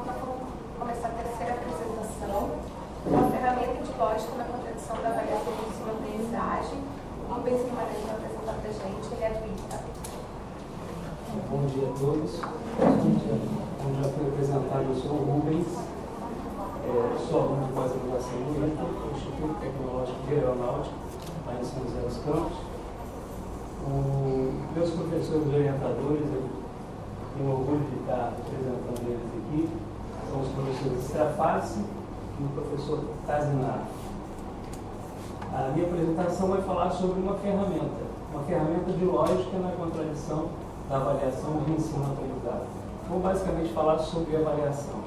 Então, começar a terceira apresentação, uma ferramenta de lógica na contradição da avaliação de ensino-aprendizagem. O Rubens Guimarães vai apresentar para a gente, ele é do ITA. Bom dia a todos. Como já foi apresentado, eu sou o Rubens, sou aluno de pós-graduação do ITA, Instituto Tecnológico de Aeronáutica, lá em São José dos Campos. Meus professores orientadores, eu tenho orgulho de estar apresentando eles aqui, são os professores Strafazzi e o professor Tazinaro. A minha apresentação vai falar sobre uma ferramenta de lógica na contradição da avaliação de ensino-aprendizagem. Vou basicamente falar sobre avaliação.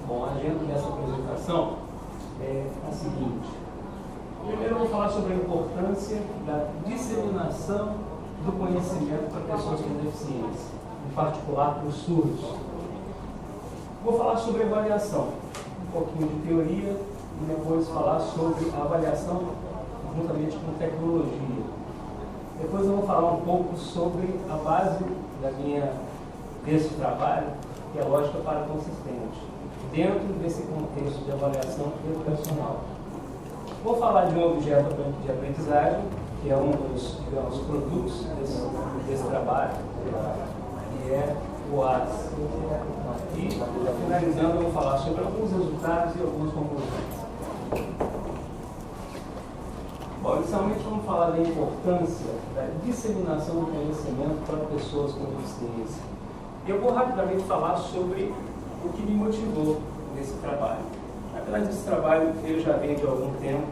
Bom, a agenda dessa apresentação é a seguinte. Primeiro eu vou falar sobre a importância da disseminação do conhecimento para pessoas com deficiência, em particular para os surdos. Vou falar sobre avaliação, um pouquinho de teoria, e depois falar sobre a avaliação juntamente com tecnologia. Depois eu vou falar um pouco sobre a base desse trabalho, que é a lógica paraconsistente, dentro desse contexto de avaliação educacional. Vou falar de um objeto de aprendizagem, que é um dos, digamos, produtos desse trabalho, que é o AS. E, finalizando, eu vou falar sobre alguns resultados e algumas conclusões. Bom, inicialmente vamos falar da importância da disseminação do conhecimento para pessoas com deficiência. Eu vou rapidamente falar sobre o que me motivou nesse trabalho. Na verdade, esse trabalho ele já vem de algum tempo.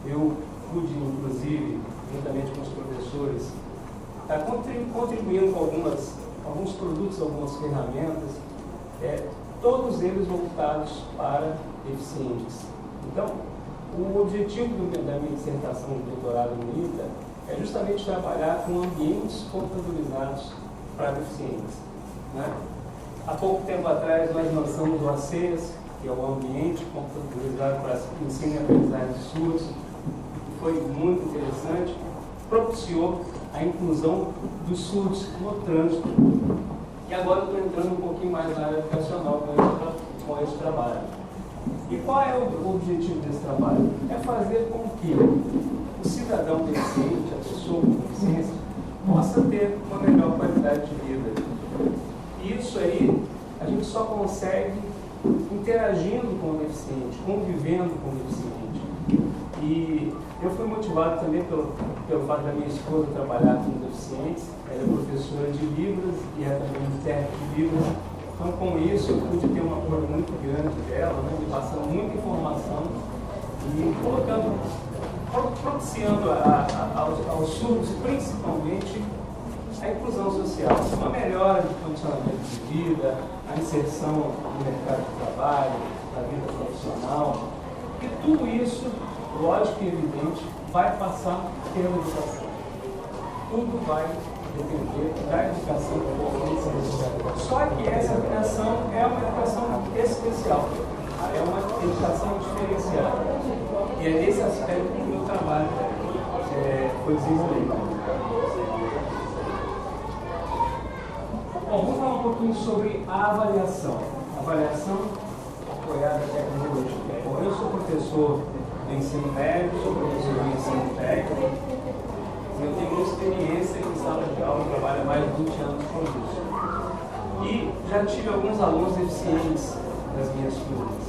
Eu pude, inclusive, juntamente com os professores, estar contribuindo com alguns produtos, algumas ferramentas, todos eles voltados para deficientes. Então, o objetivo da minha dissertação de doutorado no ITA é justamente trabalhar com ambientes computadorizados para deficientes, né? Há pouco tempo atrás, nós lançamos o ACES, que é o ambiente computadorizado para ensino e aprendizagem de surdos, que foi muito interessante, propiciou a inclusão dos surdos no trânsito. E agora eu estou entrando um pouquinho mais na área educacional com esse trabalho. E qual é o objetivo desse trabalho? É fazer com que o cidadão deficiente, a pessoa com deficiência, possa ter uma melhor qualidade de vida. E isso aí a gente só consegue interagindo com o deficiente, convivendo com o deficiente. E eu fui motivado também pelo fato da minha esposa trabalhar com deficientes. Ela é professora de Libras e é também intérprete de Libras. Então, com isso, eu pude ter um apoio muito grande dela, né, me passando muita informação e propiciando aos surdos, principalmente, a inclusão social, uma melhora de condicionamento de vida, a inserção no mercado de trabalho, na vida profissional. E tudo isso, lógico e evidente, vai passar pela educação. Tudo vai depender da educação que Só que essa educação é uma educação especial, é uma educação diferenciada. E é nesse aspecto que o meu trabalho foi desenvolvido. Bom, vamos falar um pouquinho sobre a avaliação. Avaliação apoiada na tecnologia. Bom, eu sou professor de ensino médio, sou professor de ensino técnico. Eu tenho muita experiência em sala de aula, trabalho há mais de 20 anos com isso. E já tive alguns alunos deficientes nas minhas turmas.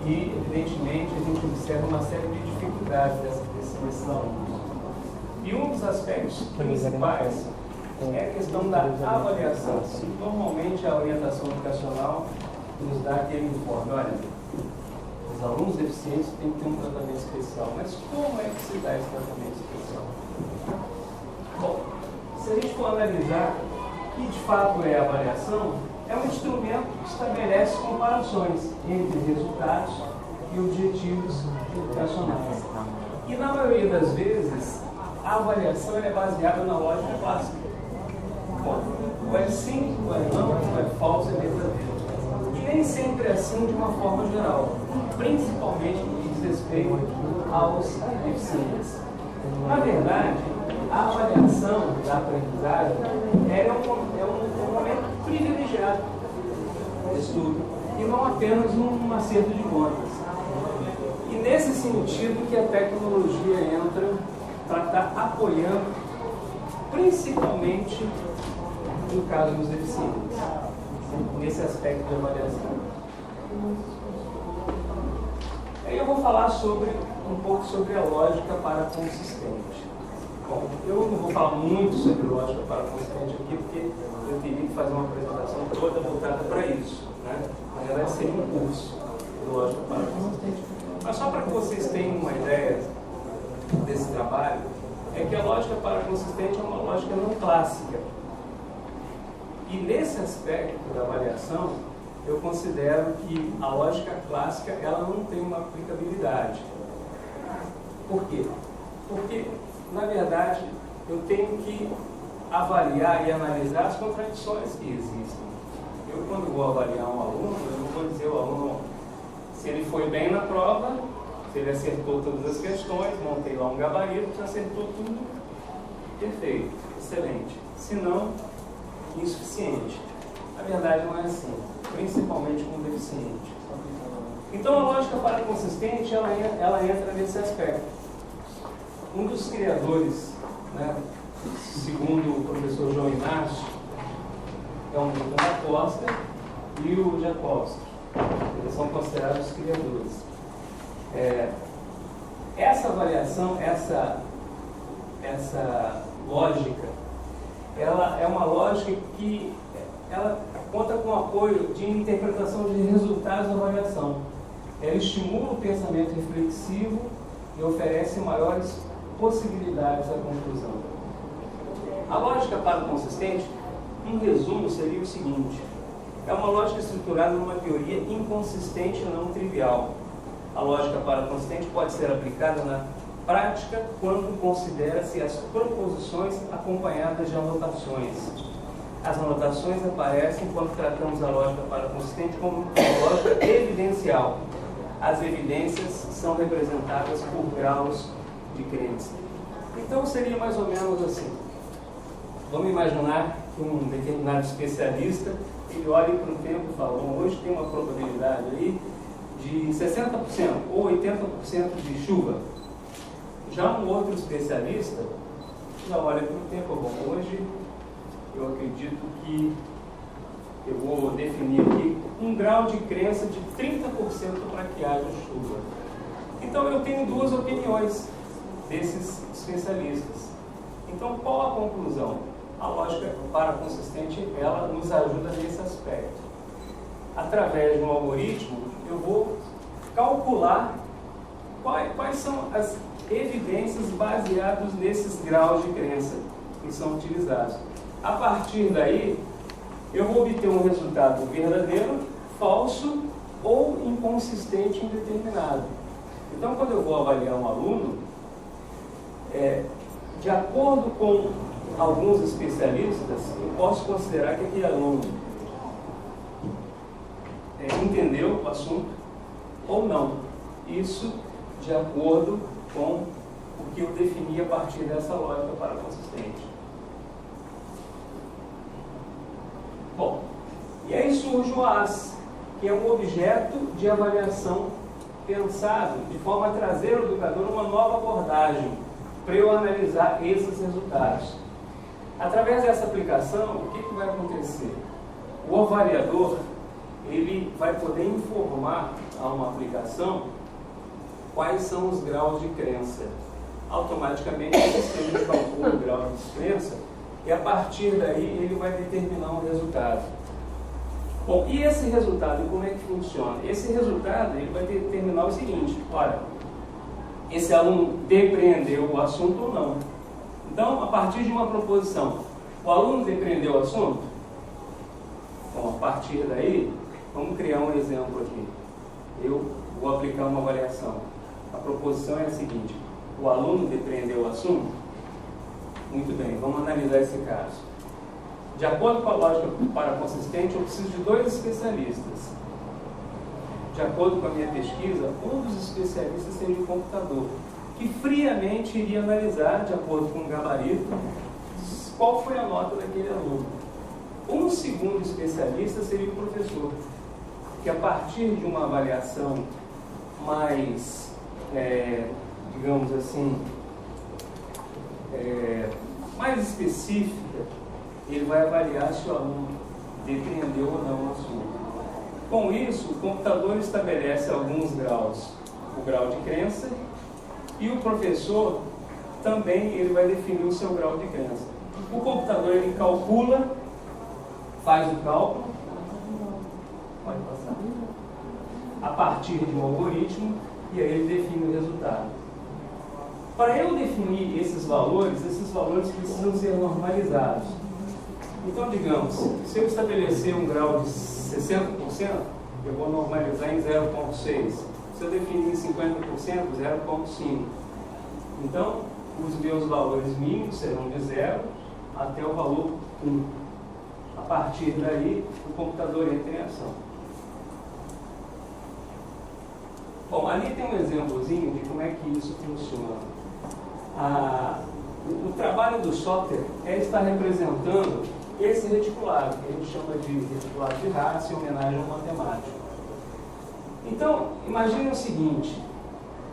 E, evidentemente, a gente observa uma série de dificuldades desses alunos. E um dos aspectos principais é a questão da avaliação. Normalmente, a orientação educacional nos dá aquele informe. Olha, os alunos deficientes têm que ter um tratamento especial. Mas como é que se dá esse tratamento especial? Bom, se a gente for analisar o que de fato é a avaliação, é um instrumento que estabelece comparações entre resultados e objetivos educacionais. E na maioria das vezes, a avaliação é baseada na lógica clássica. Bom, ou é sim, ou é não, ou é falso, é verdadeiro. E nem sempre é assim de uma forma geral, principalmente no que diz respeito aos deficientes. Na verdade, a avaliação da aprendizagem é um momento privilegiado apenas um acerto de contas. E nesse sentido que a tecnologia entra para estar apoiando, principalmente no caso dos deficientes, nesse aspecto de avaliação. Aí eu vou falar um pouco sobre a lógica paraconsistente. Bom, eu não vou falar muito sobre lógica paraconsistente aqui, porque eu teria que fazer uma apresentação toda voltada para isso, né? Na verdade, seria um curso de lógica paraconsistente. Mas só para que vocês tenham uma ideia desse trabalho, é que a lógica paraconsistente é uma lógica não clássica. E nesse aspecto da avaliação, eu considero que a lógica clássica ela não tem uma aplicabilidade. Por quê? Porque, na verdade, eu tenho que avaliar e analisar as contradições que existem. Eu, quando vou avaliar um aluno, eu não vou dizer ao aluno se ele foi bem na prova, se ele acertou todas as questões, montei lá um gabarito, acertou tudo, perfeito, excelente. Se não, insuficiente. A verdade não é assim, principalmente com o deficiente. Então a lógica paraconsistente ela entra nesse aspecto. Um dos criadores, né, segundo o professor João Inácio, é o Milton da Costa e o Jakowski. Eles são considerados os criadores. Essa avaliação, essa lógica, ela é uma lógica que ela conta com o apoio de interpretação de resultados da avaliação. Ela estimula o pensamento reflexivo e oferece maiores possibilidades à conclusão. A lógica paraconsistente, em resumo, seria o seguinte: é uma lógica estruturada numa teoria inconsistente e não trivial. A lógica paraconsistente pode ser aplicada na prática quando considera-se as proposições acompanhadas de anotações. As anotações aparecem quando tratamos a lógica paraconsistente como uma lógica evidencial. As evidências são representadas por graus de crença. Então seria mais ou menos assim. Vamos imaginar que um determinado especialista, ele olha para o tempo e fala: hoje tem uma probabilidade aí de 60% ou 80% de chuva. Já um outro especialista já olha para o tempo: bom, hoje eu acredito que eu vou definir aqui um grau de crença de 30% para que haja chuva. Então eu tenho duas opiniões desses especialistas. Então qual a conclusão? A lógica paraconsistente ela nos ajuda nesse aspecto. Através de um algoritmo eu vou calcular quais são as evidências baseadas nesses graus de crença que são utilizados. A partir daí, eu vou obter um resultado verdadeiro, falso ou inconsistente em determinado. Então, quando eu vou avaliar um aluno, de acordo com alguns especialistas, eu posso considerar que aquele aluno entendeu o assunto ou não. Isso de acordo com o que eu defini a partir dessa lógica paraconsistente. Bom, e aí surge o AS, que é um objeto de avaliação pensado de forma a trazer ao educador uma nova abordagem para eu analisar esses resultados. Através dessa aplicação, o que vai acontecer? O avaliador ele vai poder informar a uma aplicação quais são os graus de crença. Automaticamente, o sistema calcula o grau de descrença e a partir daí ele vai determinar um resultado. Bom, e esse resultado, como é que funciona? Esse resultado ele vai determinar o seguinte: olha, esse aluno depreendeu o assunto ou não. Então, a partir de uma proposição, o aluno depreendeu o assunto? Bom, a partir daí, vamos criar um exemplo aqui. Eu vou aplicar uma avaliação. A proposição é a seguinte: o aluno depreendeu o assunto? Muito bem, vamos analisar esse caso. De acordo com a lógica paraconsistente, eu preciso de 2 especialistas. De acordo com a minha pesquisa, um dos especialistas seria o computador, que friamente iria analisar, de acordo com o gabarito, qual foi a nota daquele aluno. Um segundo especialista seria o professor, que a partir de uma avaliação mais, digamos assim, mais específica, ele vai avaliar se o aluno depreendeu ou não o assunto. Com isso, o computador estabelece alguns graus, o grau de crença, e o professor também ele vai definir o seu grau de crença. O computador ele calcula, faz o cálculo, pode passar, a partir de um algoritmo, e aí ele define o resultado. Para eu definir esses valores precisam ser normalizados. Então, digamos, se eu estabelecer um grau de 60%, eu vou normalizar em 0,6. Se eu definir em 50%, 0,5. Então, os meus valores mínimos serão de 0 até o valor 1. A partir daí, o computador entra em ação. Bom, ali tem um exemplozinho de como é que isso funciona. O trabalho do software é estar representando esse reticulado, que a gente chama de reticulado de Hasse, em homenagem ao matemático. Então, imagine o seguinte,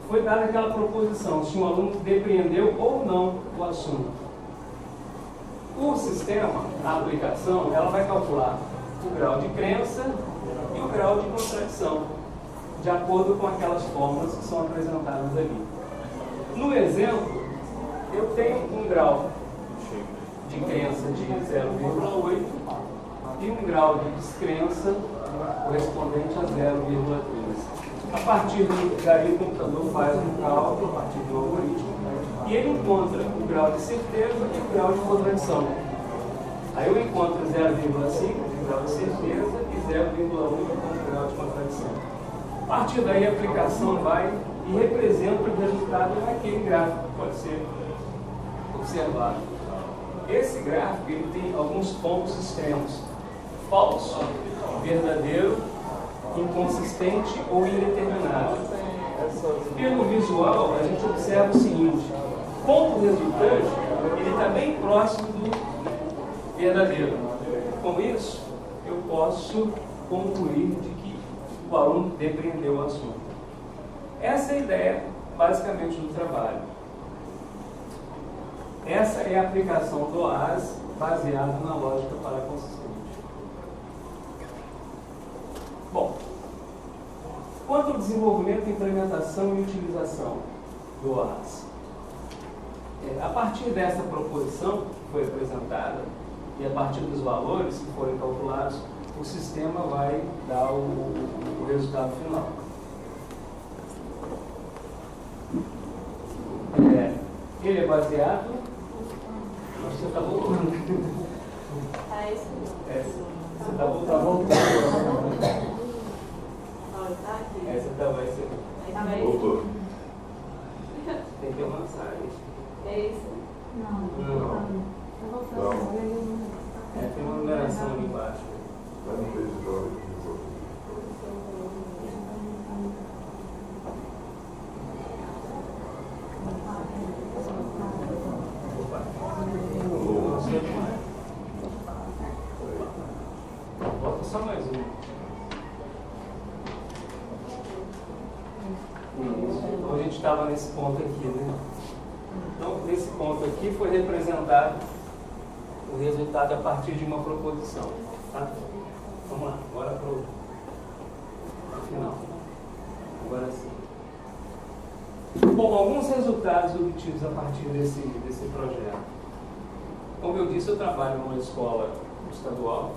foi dada aquela proposição, se um aluno depreendeu ou não o assunto. O sistema, a aplicação, ela vai calcular o grau de crença e o grau de contradição, de acordo com aquelas fórmulas que são apresentadas ali. No exemplo, eu tenho um grau de crença de 0,8 e um grau de descrença correspondente a 0,3. A partir daí o computador faz um cálculo a partir do algoritmo e ele encontra o grau de certeza e o grau de contradição. Aí eu encontro 0,5 de grau de certeza e 0,1 de grau de contradição. A partir daí a aplicação vai e representa o resultado naquele gráfico que pode ser observado. Esse gráfico ele tem alguns pontos extremos: falso, verdadeiro, inconsistente ou indeterminado. Pelo visual, a gente observa o seguinte: o ponto resultante ele está bem próximo do verdadeiro. Com isso, eu posso concluir de que o aluno depreendeu o assunto. Essa é a ideia, basicamente, do trabalho. Essa é a aplicação do OAS baseada na lógica paraconsistente. Bom, quanto ao desenvolvimento, implementação e utilização do OAS. A partir dessa proposição que foi apresentada e a partir dos valores que forem calculados, o sistema vai dar o resultado final. Ele é baseado... Você está voltando. É isso mesmo. Você está voltando. Tá aqui. Essa vai ser... Voltou. Tem que avançar isso. É isso? Não. Tem uma numeração ali embaixo. Vai no page agora. Bota só mais um. Então a gente estava nesse ponto aqui, né? Então, nesse ponto aqui foi representado o resultado a partir de uma proposição. Tá? Vamos lá, agora para o final. Agora sim. Bom, alguns resultados obtidos a partir desse projeto. Como eu disse, eu trabalho numa escola estadual,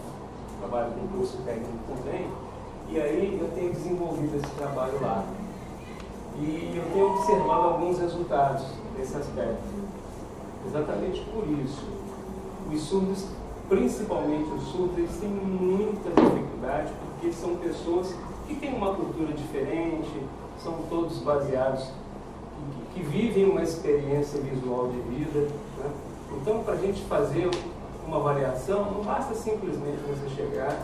trabalho com curso técnico também, e aí eu tenho desenvolvido esse trabalho lá. E eu tenho observado alguns resultados desse aspecto. Exatamente por isso. Os surdos, principalmente os surdos, eles têm muita dificuldade porque são pessoas que têm uma cultura diferente, são todos baseados, que vivem uma experiência visual de vida, né? Então, para a gente fazer uma avaliação, não basta simplesmente você chegar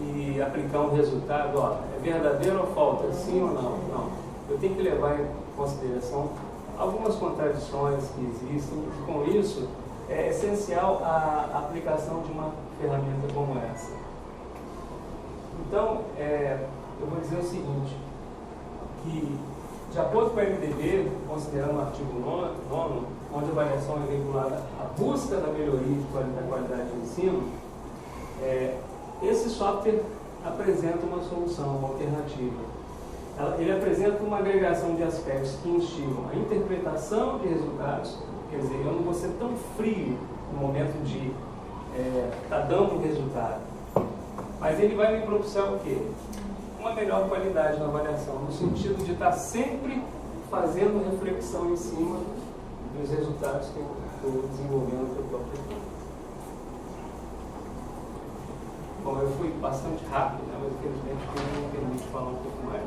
e aplicar um resultado, ó, é verdadeiro ou falta, sim ou não? Não. Eu tenho que levar em consideração algumas contradições que existem, e com isso é essencial a aplicação de uma ferramenta como essa. Então, eu vou dizer o seguinte, que de acordo com o MDB, considerando o artigo 9º, onde a avaliação é vinculada à busca da melhoria da qualidade do ensino, esse software apresenta uma solução, uma alternativa. Ele apresenta uma agregação de aspectos que instigam a interpretação de resultados, quer dizer, eu não vou ser tão frio no momento de estar dando um resultado, mas ele vai me propiciar o quê? Uma melhor qualidade na avaliação, no sentido de estar sempre fazendo reflexão em cima dos resultados que eu estou desenvolvendo para o próprio tempo. Bom, eu fui bastante rápido, né? Mas infelizmente não me permite falar um pouco mais.